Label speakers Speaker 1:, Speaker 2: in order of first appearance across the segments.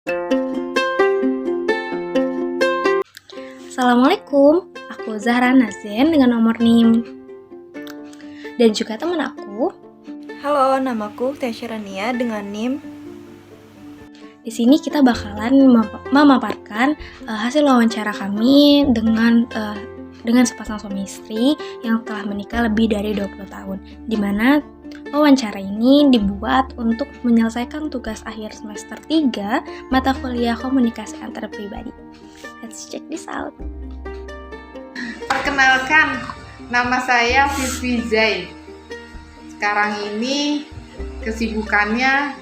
Speaker 1: Assalamualaikum, aku Zahra Nazen dengan nomor NIM. Dan juga teman aku.
Speaker 2: Halo, namaku Tasya Rania dengan NIM.
Speaker 1: Di sini kita bakalan memaparkan hasil wawancara kami dengan sepasang suami istri yang telah menikah lebih dari 20 tahun. Di mana wawancara ini dibuat untuk menyelesaikan tugas akhir semester 3 mata kuliah komunikasi antar pribadi. Let's check this out.
Speaker 3: Perkenalkan, nama saya Fitri Zain. Sekarang ini kesibukannya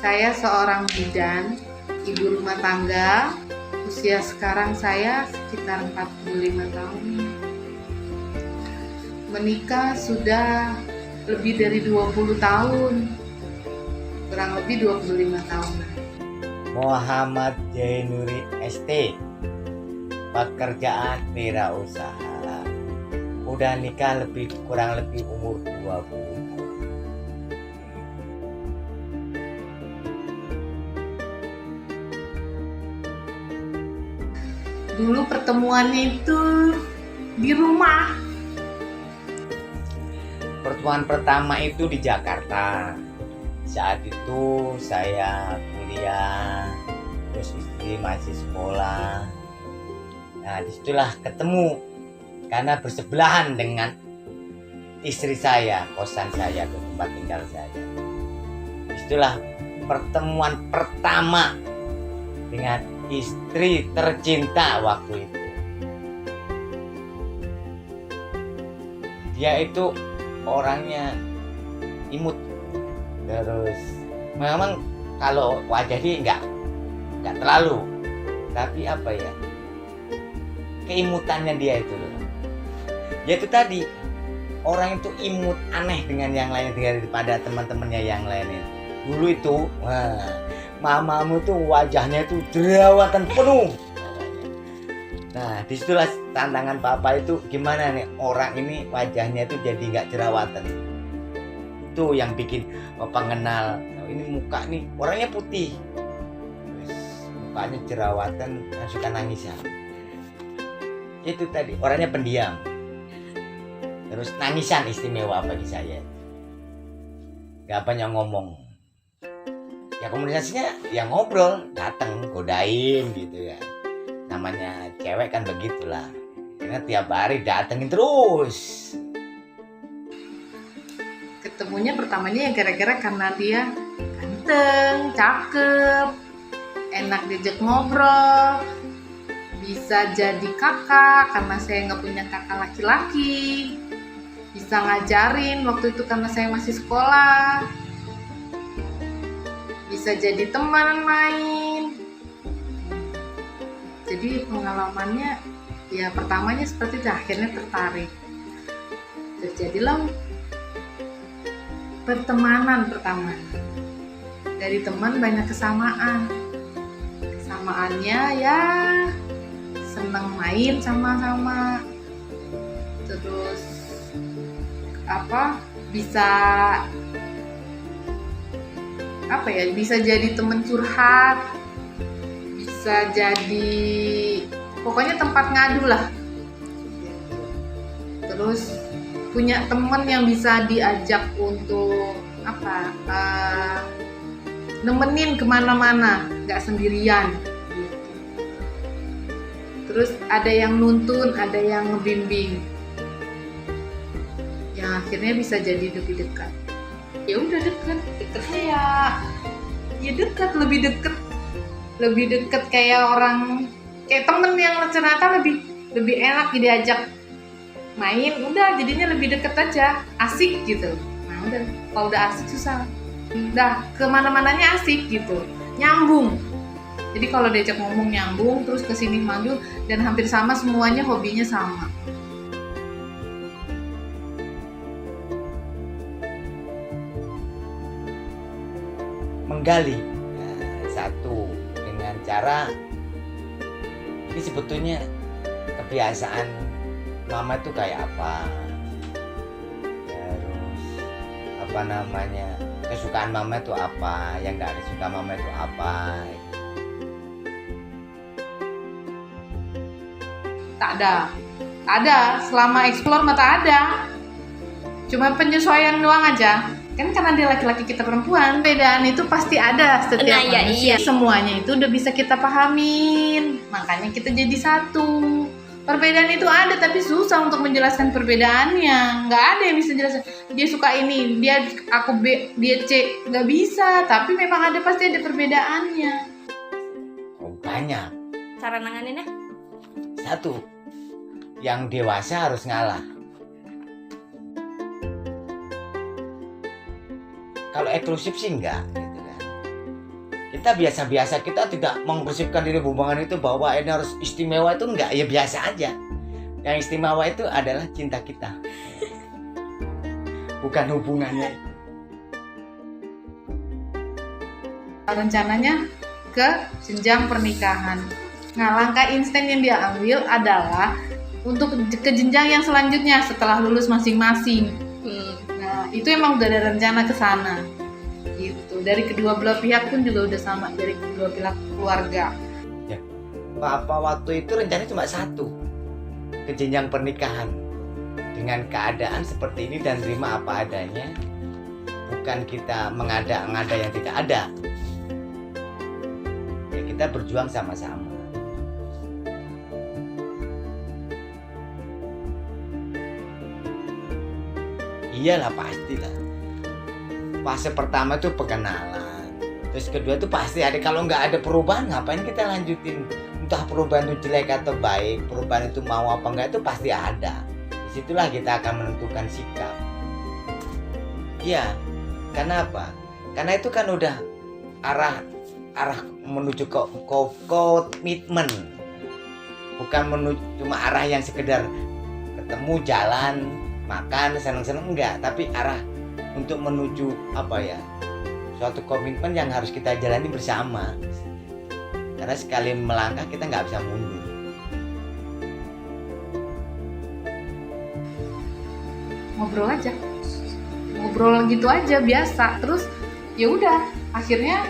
Speaker 3: saya seorang bidan, ibu rumah tangga. Usia sekarang saya sekitar 45 tahun. Menikah sudah lebih dari 20 tahun. Kurang lebih 25 tahun.
Speaker 4: Muhammad Jainuri ST, pekerjaan wirausaha. Udah nikah kurang lebih umur 20 tahun.
Speaker 3: Dulu pertemuannya itu di rumah.
Speaker 4: Pertemuan pertama itu di Jakarta. Saat itu saya kuliah, terus istri masih sekolah. Nah, disitulah ketemu karena bersebelahan dengan istri saya, kosan saya, tempat tinggal saya. Disitulah pertemuan pertama dengan istri tercinta waktu itu. Dia itu orangnya imut, terus memang kalau wajah dia nggak terlalu, tapi apa ya, keimutannya dia itu loh. Ya itu tadi, orang itu imut, aneh dengan yang lain daripada teman-temannya yang lainnya. Dulu itu, mamamu tuh wajahnya itu jerawatan penuh. Nah, disitulah tantangan papa itu, gimana nih orang ini wajahnya itu jadi nggak jerawatan. Itu yang bikin papa kenal, ini muka nih orangnya putih, terus mukanya jerawatan, suka nangis ya. Itu tadi, orangnya pendiam, terus nangisan istimewa bagi saya. Gak banyak ngomong, ya komunikasinya ya ngobrol, datang godain gitu ya. Namanya cewek kan begitulah, karena tiap hari datengin terus.
Speaker 3: Ketemunya pertamanya ya gara-gara karena dia ganteng, cakep, enak diajak ngobrol, bisa jadi kakak karena saya nggak punya kakak laki-laki, bisa ngajarin waktu itu karena saya masih sekolah, bisa jadi teman main. Jadi pengalamannya ya pertamanya seperti itu, akhirnya tertarik. Terjadilah pertemanan pertama. Dari teman banyak kesamaan. Kesamaannya ya senang main sama-sama. Terus bisa jadi teman curhat, bisa jadi pokoknya tempat ngadu lah. Terus punya teman yang bisa diajak untuk nemenin kemana-mana, nggak sendirian. Terus ada yang nuntun, ada yang ngebimbing. Yang akhirnya bisa jadi lebih dekat. Ya udah deketnya ya dekat, lebih dekat kayak orang, kayak temen yang ternyata lebih enak diajak main, udah jadinya lebih deket aja, asik gitu. Nah udah, kalau udah asik susah, udah kemana-mananya asik gitu, nyambung. Jadi kalau diajak ngomong nyambung, terus kesini maju dan hampir sama, semuanya hobinya sama.
Speaker 4: Menggali satu dengan cara ini, sebetulnya kebiasaan mama itu kayak apa, terus kesukaan mama itu apa, yang nggak disuka mama itu apa.
Speaker 3: Tak ada, selama explore mah tak ada, cuma penyesuaian doang aja. Kan karena dia laki-laki kita perempuan, perbedaan itu pasti ada setiap
Speaker 1: Nah, iya,
Speaker 3: manusia.
Speaker 1: iya.
Speaker 3: Semuanya itu udah bisa kita pahamin, makanya kita jadi satu. Perbedaan itu ada, tapi susah untuk menjelaskan perbedaannya. Nggak ada yang bisa jelaskan. Dia suka ini, aku B, dia C, nggak bisa. Tapi memang ada, pasti ada perbedaannya.
Speaker 4: Oh, banyak.
Speaker 1: Cara nanganinnya?
Speaker 4: Satu, yang dewasa harus ngalah. Kalau eksklusif sih enggak gitu kan. Kita biasa-biasa, kita tidak mengklusifkan diri hubungan itu bahwa ini harus istimewa, itu enggak, ya biasa aja. Yang istimewa itu adalah cinta kita, bukan hubungannya.
Speaker 3: Rencananya ke jenjang pernikahan. Nah, langkah instan yang dia ambil adalah untuk ke jenjang yang selanjutnya setelah lulus masing-masing. Nah, itu emang udah ada rencana ke sana. Gitu. Dari kedua belah pihak pun juga udah sama, dari kedua pihak keluarga.
Speaker 4: Papa waktu itu rencananya cuma satu, ke jenjang pernikahan. Dengan keadaan seperti ini dan terima apa adanya, bukan kita mengada-ngada yang tidak ada. Ya, kita berjuang sama-sama. Iyalah, pastilah. Fase pertama itu pengenalan, terus kedua itu pasti ada. Kalau nggak ada perubahan, ngapain kita lanjutin? Entah perubahan itu jelek atau baik, perubahan itu mau apa enggak, itu pasti ada. Disitulah kita akan menentukan sikap. Iya, karena apa? Karena itu kan udah arah menuju ke komitmen, bukan menuju cuma arah yang sekedar ketemu, jalan, makan, seneng-seneng, enggak, tapi arah untuk menuju apa ya, suatu komitmen yang harus kita jalani bersama. Karena sekali melangkah kita nggak bisa mundur.
Speaker 3: Ngobrol gitu aja biasa, terus ya udah akhirnya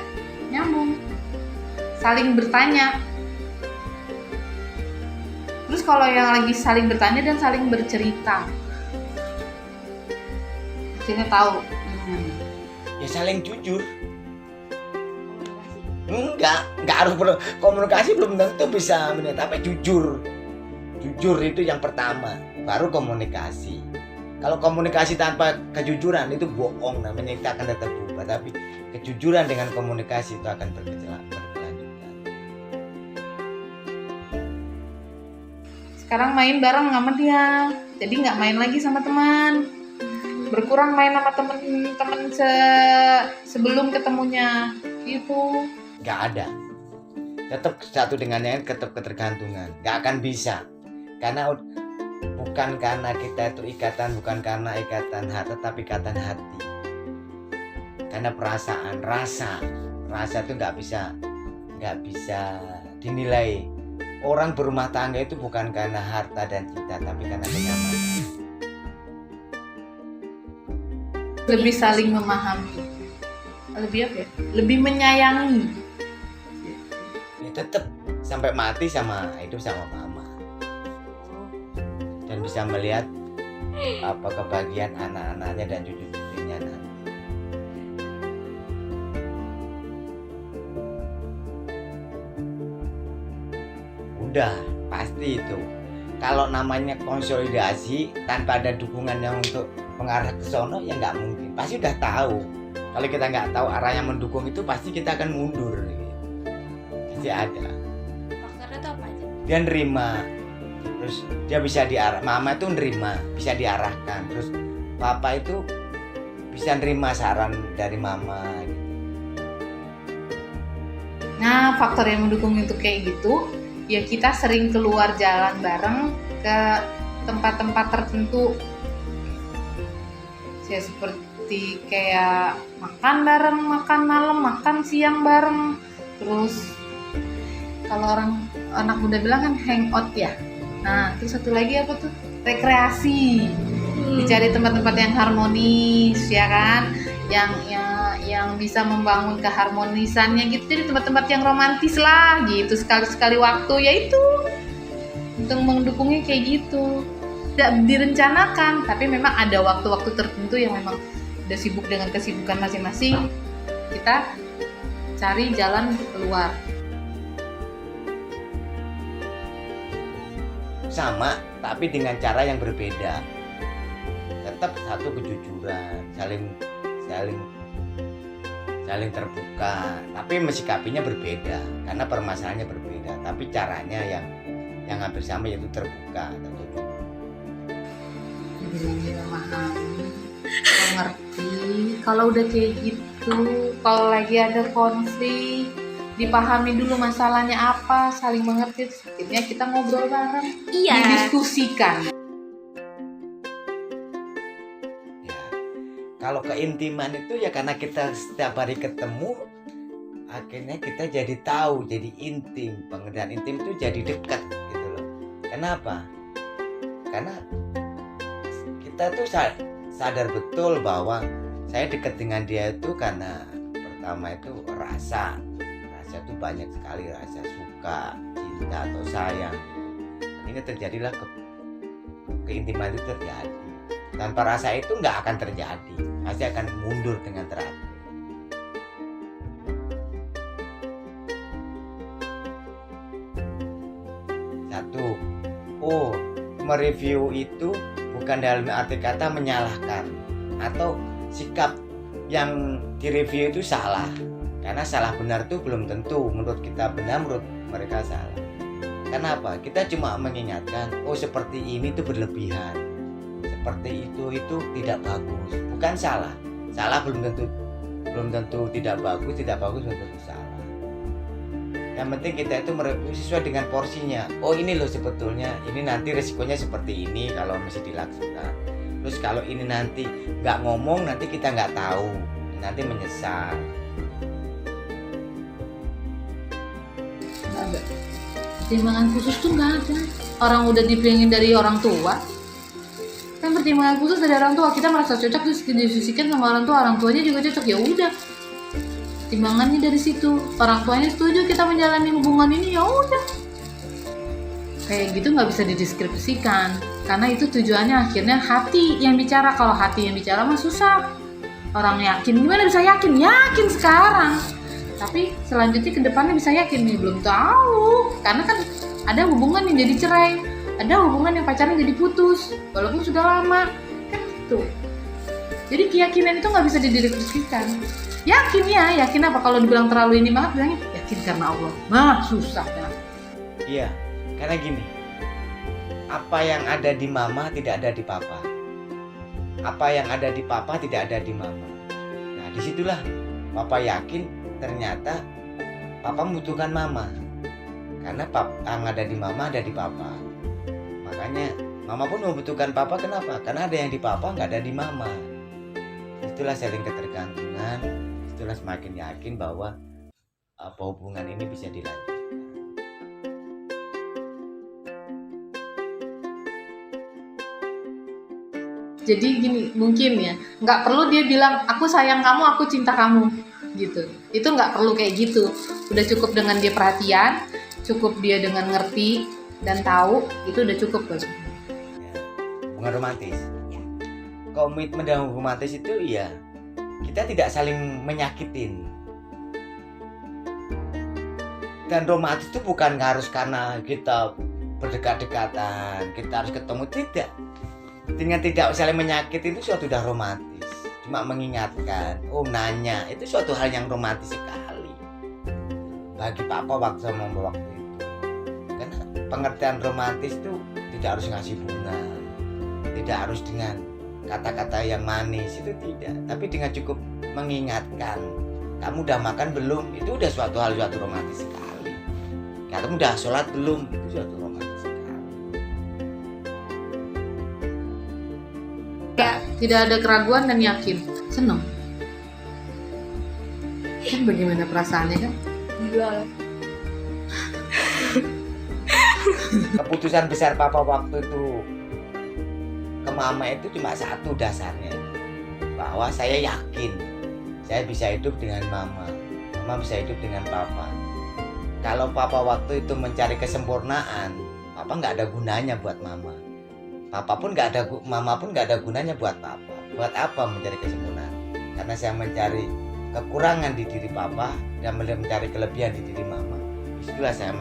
Speaker 3: nyambung, saling bertanya. Terus kalau yang lagi saling bertanya dan saling bercerita, akhirnya tahu.
Speaker 4: Ya saling jujur. Enggak harus komunikasi, belum tentu bisa, tapi jujur itu yang pertama, baru komunikasi. Kalau komunikasi tanpa kejujuran itu bohong, namanya kita akan tetap berubah. Tapi kejujuran dengan komunikasi itu akan berkelanjutan.
Speaker 3: Sekarang main bareng sama dia, jadi nggak main lagi sama teman, berkurang main sama temen-temen sebelum ketemunya itu.
Speaker 4: Nggak ada, tetap satu dengan yang lain, tetap ketergantungan, nggak akan bisa. Karena bukan karena kita itu ikatan, bukan karena ikatan harta, tapi ikatan hati. Karena perasaan, rasa itu nggak bisa dinilai. Orang berumah tangga itu bukan karena harta dan cinta, tapi karena kenyamanan.
Speaker 3: Lebih saling memahami, lebih apa ya? Lebih menyayangi.
Speaker 4: Ya tetap sampai mati hidup sama mama. Dan bisa melihat apa kebahagiaan anak-anaknya dan cucu-cucunya nanti. Udah pasti itu. Kalau namanya konsolidasi tanpa ada dukungan yang untuk mengarah ke sono, ya nggak mungkin. Pasti udah tahu. Kalau kita nggak tahu arah yang mendukung itu, pasti kita akan mundur. Pasti ada.
Speaker 1: Faktornya itu apa aja?
Speaker 4: Dia nerima, terus dia bisa diarah. Mama itu nerima, bisa diarahkan. Terus papa itu bisa nerima saran dari mama.
Speaker 3: Nah, faktor yang mendukung itu kayak gitu, ya kita sering keluar jalan bareng ke tempat-tempat tertentu. Ya seperti kayak makan bareng, makan malam, makan siang bareng. Terus kalau anak muda bilang kan hangout ya. Nah, terus satu lagi apa tuh? Rekreasi. Dicari tempat-tempat yang harmonis, ya kan? yang bisa membangun keharmonisannya gitu. Jadi tempat-tempat yang romantis lah gitu, sekali-sekali waktu, yaitu untuk mendukungnya kayak gitu. Tidak direncanakan, tapi memang ada waktu-waktu tertentu yang memang udah sibuk dengan kesibukan masing-masing, kita cari jalan keluar.
Speaker 4: Sama tapi dengan cara yang berbeda. Tetap satu kejujuran, saling terbuka, tapi mensikapinya berbeda karena permasalahannya berbeda, tapi caranya yang hampir sama, yaitu terbuka atau jujur.
Speaker 3: Bilangnya memahami, mengerti. Kalau udah kayak gitu, kalau lagi ada konflik, dipahami dulu masalahnya apa, saling mengerti. Akhirnya kita ngobrol bareng, didiskusikan.
Speaker 4: Kalau keintiman itu ya karena kita setiap hari ketemu, akhirnya kita jadi tahu, jadi intim. Pengertian intim itu jadi dekat gitu loh. Kenapa? Karena kita tuh sadar betul bahwa saya dekat dengan dia itu karena pertama itu rasa itu banyak sekali, rasa suka, cinta atau sayang. Ini terjadilah keintiman itu terjadi. Tanpa rasa itu nggak akan terjadi, pasti akan mundur dengan teratur. Satu, mereview itu bukan dalam arti kata menyalahkan atau sikap yang direview itu salah, karena salah benar itu belum tentu. Menurut kita benar, menurut mereka salah. Kenapa? Kita cuma mengingatkan, seperti ini tuh berlebihan, seperti itu tidak bagus. Bukan salah belum tentu tidak bagus belum tentu salah. Yang penting kita itu mereview sesuai dengan porsinya. Ini loh sebetulnya ini nanti resikonya seperti ini kalau masih dilakukan. Terus kalau ini nanti nggak ngomong, nanti kita nggak tahu, nanti menyesal.
Speaker 3: Nggak ada pertimbangan khusus tuh, nggak ada. Orang udah dibilangin dari orang tua, kan pertimbangan khusus dari orang tua, kita merasa cocok terus didiskusikan sama orang tuanya juga cocok, ya udah timbangannya dari situ. Orang tuanya setuju kita menjalani hubungan ini, ya udah. Kayak gitu nggak bisa dideskripsikan, karena itu tujuannya akhirnya hati yang bicara. Kalau hati yang bicara mah susah. Orang yakin, gimana bisa yakin? Yakin sekarang, tapi selanjutnya ke depannya bisa yakin nih, belum tahu. Karena kan ada hubungan yang jadi cerai, ada hubungan yang pacaran jadi putus walaupun sudah lama, kan gitu. Jadi keyakinan itu nggak bisa dideskripsikan. Yakin apa? Kalau dibilang terlalu ini banget, bilangnya yakin karena Allah. Susah dah.
Speaker 4: Iya, karena gini, apa yang ada di mama tidak ada di papa, apa yang ada di papa tidak ada di mama. Nah disitulah papa yakin ternyata papa membutuhkan mama, karena yang ada di mama ada di papa. Makanya mama pun membutuhkan papa. Kenapa? Karena ada yang di papa nggak ada di mama. Itulah saling ketergantungan. Itulah semakin yakin bahwa hubungan ini bisa dilanjutkan.
Speaker 3: Jadi gini, mungkin ya, nggak perlu dia bilang aku sayang kamu, aku cinta kamu gitu. Itu nggak perlu kayak gitu. Udah cukup dengan dia perhatian, cukup dia dengan ngerti dan tahu, itu udah cukup kan.
Speaker 4: Hubungan romantis, komitmen dalam hubungan romantis itu ya kita tidak saling menyakitin. Dan romantis itu bukan harus karena kita berdekat-dekatan, kita harus ketemu, tidak. Dengan tidak saling menyakiti itu suatu udah romantis. Cuma mengingatkan, nanya, itu suatu hal yang romantis sekali bagi papa waktu sama mama waktu itu. Karena pengertian romantis itu tidak harus ngasih bunga, tidak harus dengan kata-kata yang manis, itu tidak. Tapi dengan cukup mengingatkan, kamu udah makan belum? Itu udah suatu romantis sekali. Kamu udah sholat belum? Itu suatu romantis sekali.
Speaker 3: Ya, tidak ada keraguan dan yakin, seneng. Kan bagaimana perasaannya kan?
Speaker 4: Keputusan besar papa waktu itu ke mama itu cuma satu dasarnya, bahwa saya yakin saya bisa hidup dengan mama bisa hidup dengan papa. Kalau papa waktu itu mencari kesempurnaan, papa nggak ada gunanya buat mama. Mama pun nggak ada gunanya buat papa. Buat apa mencari kesempurnaan? Karena saya mencari kekurangan di diri papa dan mencari kelebihan di diri mama. Disitulah saya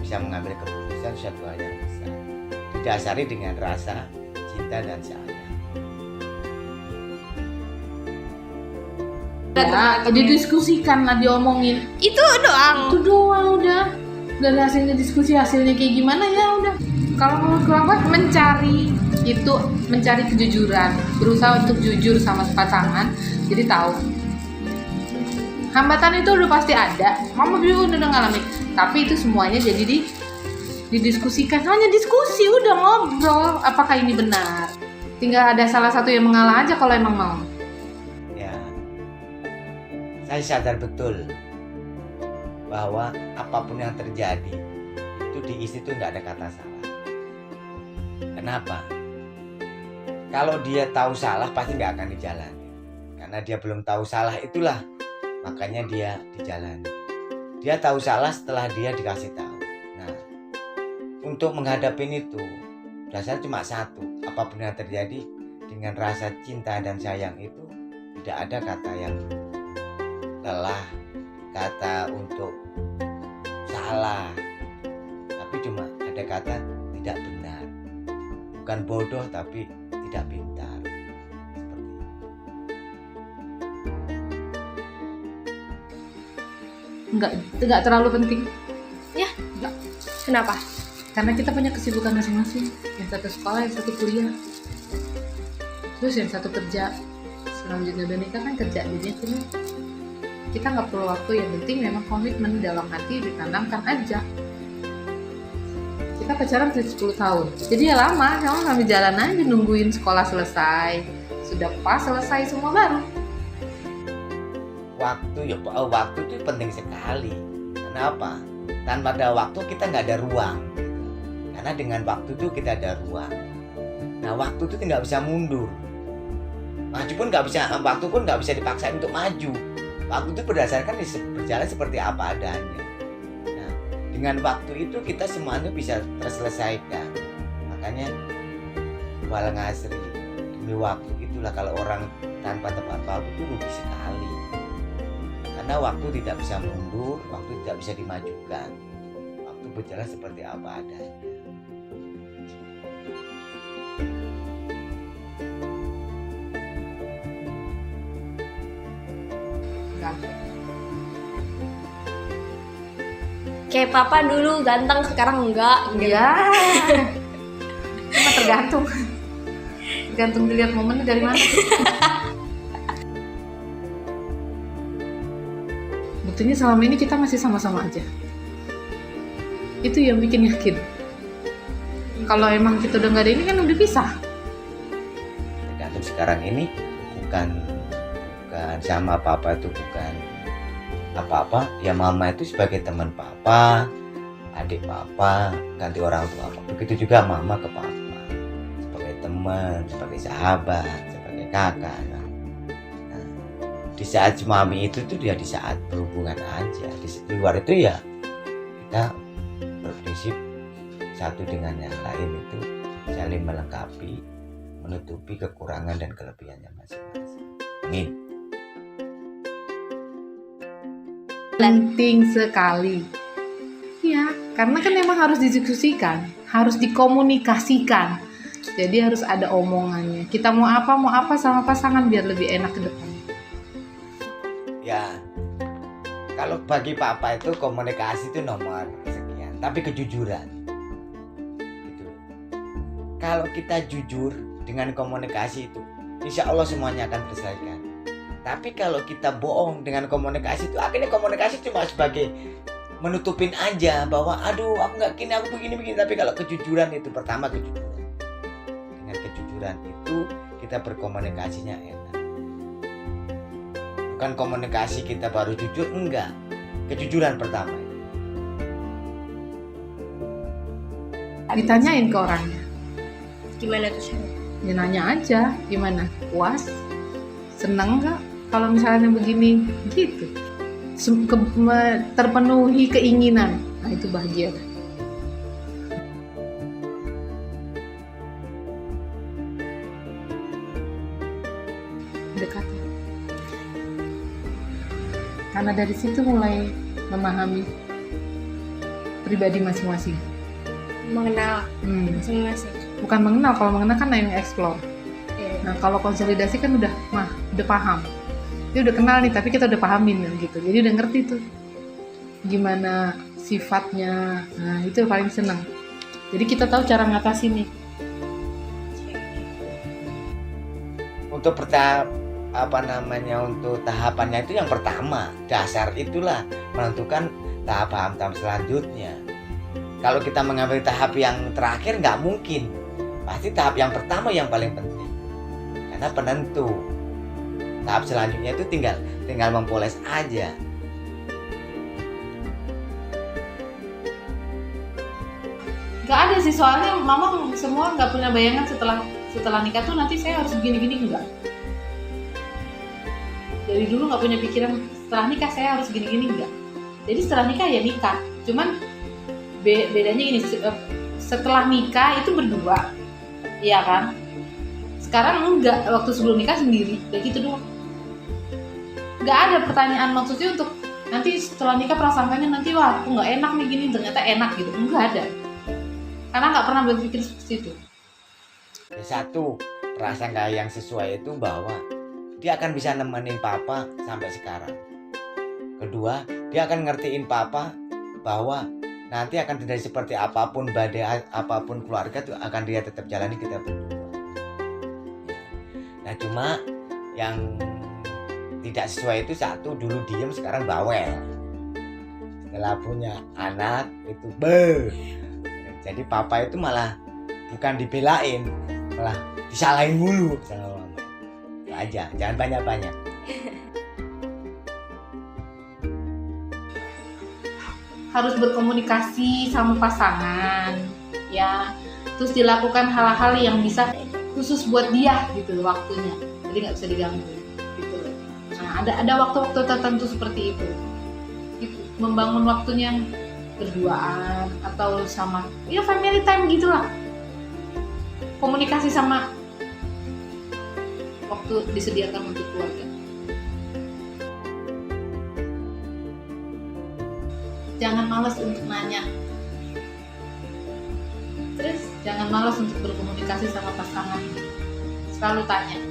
Speaker 4: bisa mengambil keputusan suatu hal yang besar, didasari dengan rasa cinta dan sayang.
Speaker 3: Ya, didiskusikan lah, diomongin.
Speaker 1: Itu doang.
Speaker 3: Itu doang udah. Dari hasilnya diskusi, hasilnya kayak gimana ya udah. Kalau menurut aku mencari kejujuran, berusaha untuk jujur sama pasangan, jadi tahu. Hambatan itu udah pasti ada. Mama juga udah ngalamin. Tapi itu semuanya jadi didiskusikan, hanya diskusi, udah ngobrol. Apakah ini benar? Tinggal ada salah satu yang mengalah aja kalau emang mau.
Speaker 4: Saya sadar betul bahwa apapun yang terjadi itu di istri itu nggak ada kata salah. Kenapa? Kalau dia tahu salah pasti nggak akan dijalani. Karena dia belum tahu salah itulah makanya dia dijalani. Dia tahu salah setelah dia dikasih tahu. Nah, untuk menghadapi itu dasar cuma satu. Apapun yang terjadi dengan rasa cinta dan sayang itu tidak ada kata yang lelah, kata untuk salah, tapi cuma ada kata tidak benar. Bukan bodoh tapi tidak pintar. Seperti itu.
Speaker 3: Enggak terlalu penting.
Speaker 1: Ya, kenapa?
Speaker 3: Karena kita punya kesibukan masing-masing. Yang satu sekolah, yang satu kuliah. Terus yang satu kerja. Selanjutnya udah nikah kan kerja jadi kita nggak perlu waktu, yang penting memang komitmen dalam hati ditanamkan aja. Kita pacaran sudah 10 tahun, jadi ya lama, sambil jalan aja nungguin sekolah selesai, sudah pas selesai semua baru.
Speaker 4: Waktu itu penting sekali. Kenapa? Tanpa ada waktu kita nggak ada ruang. Karena dengan waktu itu kita ada ruang. Nah, waktu itu nggak bisa mundur. Waktu pun nggak bisa dipaksain untuk maju. Waktu itu berdasarkan berjalan seperti apa adanya. Nah, dengan waktu itu kita semuanya bisa terselesaikan. Makanya wal ngasri, demi waktu itulah kalau orang tanpa tepat waktu itu rugi sekali. Karena waktu tidak bisa mundur, waktu tidak bisa dimajukan. Waktu berjalan seperti apa adanya.
Speaker 1: Kayak papa dulu ganteng, sekarang enggak gitu.
Speaker 3: Ya, cuma tergantung dilihat momennya dari mana. Buktinya selama ini kita masih sama-sama aja. Itu yang bikin yakin. Kalau emang kita udah nggak ada ini kan udah pisah.
Speaker 4: Tergantung sekarang ini bukan sama papa itu bukan apa-apa, ya mama itu sebagai teman papa, adik papa, ganti orang tua papa. Begitu juga mama ke papa, sebagai teman, sebagai sahabat, sebagai kakak. Nah, di saat suami itu tuh dia di saat berhubungan aja. Di luar itu ya kita berprinsip satu dengan yang lain itu saling melengkapi, menutupi kekurangan dan kelebihannya masing-masing. Amin.
Speaker 3: Penting sekali. Ya, karena kan memang harus didiskusikan, harus dikomunikasikan. Jadi harus ada omongannya. Kita mau apa sama pasangan biar lebih enak ke depan.
Speaker 4: Ya, kalau bagi papa itu komunikasi itu nomor sekian, tapi kejujuran. Gitu. Kalau kita jujur dengan komunikasi itu, insya Allah semuanya akan terselesaikan. Tapi kalau kita bohong dengan komunikasi itu, akhirnya komunikasi cuma sebagai menutupin aja bahwa aduh aku nggak gini, aku begini. Tapi kalau kejujuran itu, pertama kejujuran. Dengan kejujuran itu kita berkomunikasinya enak. Bukan komunikasi kita baru jujur, enggak. Kejujuran pertama.
Speaker 3: Ditanyain ke orangnya.
Speaker 1: Gimana tuh Syarif?
Speaker 3: Ya nanya aja, gimana? Puas? Seneng nggak? kalau misalnya begini gitu, terpenuhi keinginan, nah itu bahagia. Dekat, karena dari situ mulai memahami pribadi masing-masing.
Speaker 1: Mengenal masing-masing.
Speaker 3: Bukan mengenal, kalau mengenal kan yang explore. Nah kalau konsolidasi kan udah paham, dia udah kenal nih, tapi kita udah pahamin gitu, jadi udah ngerti tuh gimana sifatnya. Nah itu yang paling seneng, jadi kita tahu cara ngatasin nih.
Speaker 4: Untuk untuk tahapannya itu yang pertama, dasar itulah menentukan tahap paham selanjutnya. Kalau kita mengambil tahap yang terakhir nggak mungkin, pasti tahap yang pertama yang paling penting, karena penentu. Tahap selanjutnya itu tinggal mempoles aja.
Speaker 3: Nggak ada sih, soalnya mama semua nggak punya bayangan setelah nikah tuh nanti saya harus gini-gini, enggak. Dari dulu nggak punya pikiran setelah nikah saya harus gini-gini, enggak. Jadi setelah nikah ya nikah, cuman bedanya gini, setelah nikah itu berdua, iya kan? Sekarang enggak, waktu sebelum nikah sendiri, kayak gitu doang. Nggak ada pertanyaan maksudnya untuk nanti setelah nikah prasangkanya nanti wah aku nggak enak nih gini, ternyata enak gitu, nggak ada. Karena nggak pernah berpikir seperti itu.
Speaker 4: Satu, prasangka yang sesuai itu bahwa dia akan bisa nemenin papa sampai sekarang. Kedua, dia akan ngertiin papa bahwa nanti akan terjadi seperti apapun, badai apapun keluarga itu akan dia tetap jalani kita berdua. Nah cuma yang tidak sesuai itu satu, dulu diem sekarang bawel. Setelah punya anak itu jadi papa itu malah bukan dibelain, malah disalahin mulu sama mama. Itu aja, jangan banyak-banyak.
Speaker 3: Harus berkomunikasi sama pasangan, ya. Terus dilakukan hal-hal yang bisa khusus buat dia gitu waktunya, jadi nggak bisa diganggu gitu. Nah ada waktu-waktu tertentu seperti itu, gitu. Membangun waktunya yang berduaan atau sama ya family time gitulah, komunikasi sama waktu disediakan untuk keluarga. Jangan malas untuk nanya, terus jangan malas untuk berkomunikasi sama pasangan, selalu tanya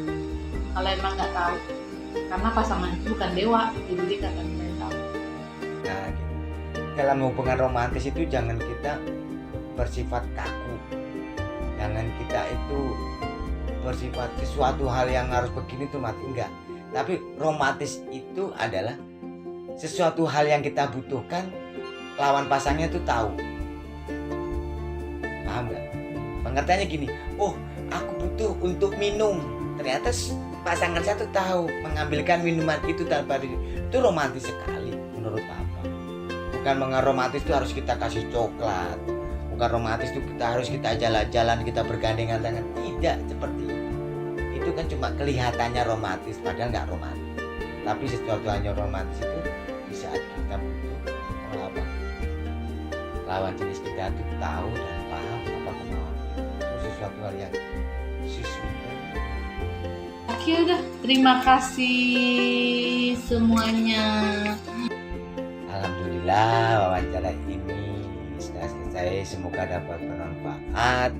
Speaker 3: kalau emang nggak tahu, karena pasangan itu bukan dewa, jadi dia nggak akan tahu.
Speaker 4: Nah, dalam hubungan romantis itu jangan kita bersifat kaku, jangan kita itu bersifat sesuatu hal yang harus begini tuh mati, enggak. Tapi romantis itu adalah sesuatu hal yang kita butuhkan, lawan pasangnya itu tahu. Paham nggak? Pengertiannya gini, oh aku butuh untuk minum, ternyata pasangan saya tuh tahu mengambilkan minuman itu tanpa itu romantis sekali menurut Papa. Bukan romantis itu harus kita kasih coklat, bukan romantis itu harus kita jalan-jalan, kita bergandengan tangan, tidak seperti itu. Itu kan cuma kelihatannya romantis, padahal nggak romantis. Tapi sesuatu hanya romantis itu di saat kita butuh apa, lawan jenis kita itu tahu dan paham apa kemauan. Itu sesuatu hal yang sesuai.
Speaker 3: Oke udah, terima kasih semuanya.
Speaker 4: Alhamdulillah wawancara ini sudah selesai, semoga dapat bermanfaat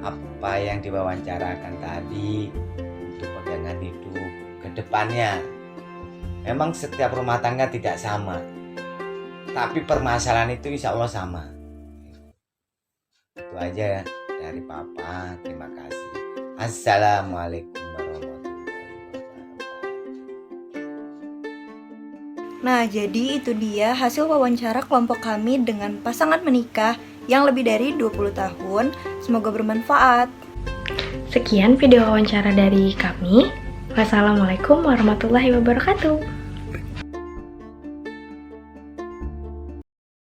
Speaker 4: apa yang diwawancarakan tadi untuk pegangan hidup ke depannya. Memang setiap rumah tangga tidak sama, tapi permasalahan itu insya Allah sama. Itu aja dari Papa, terima kasih. Assalamualaikum warahmatullahi wabarakatuh.
Speaker 2: Nah, jadi itu dia hasil wawancara kelompok kami dengan pasangan menikah yang lebih dari 20 tahun. Semoga bermanfaat.
Speaker 1: Sekian video wawancara dari kami. Wassalamualaikum warahmatullahi wabarakatuh.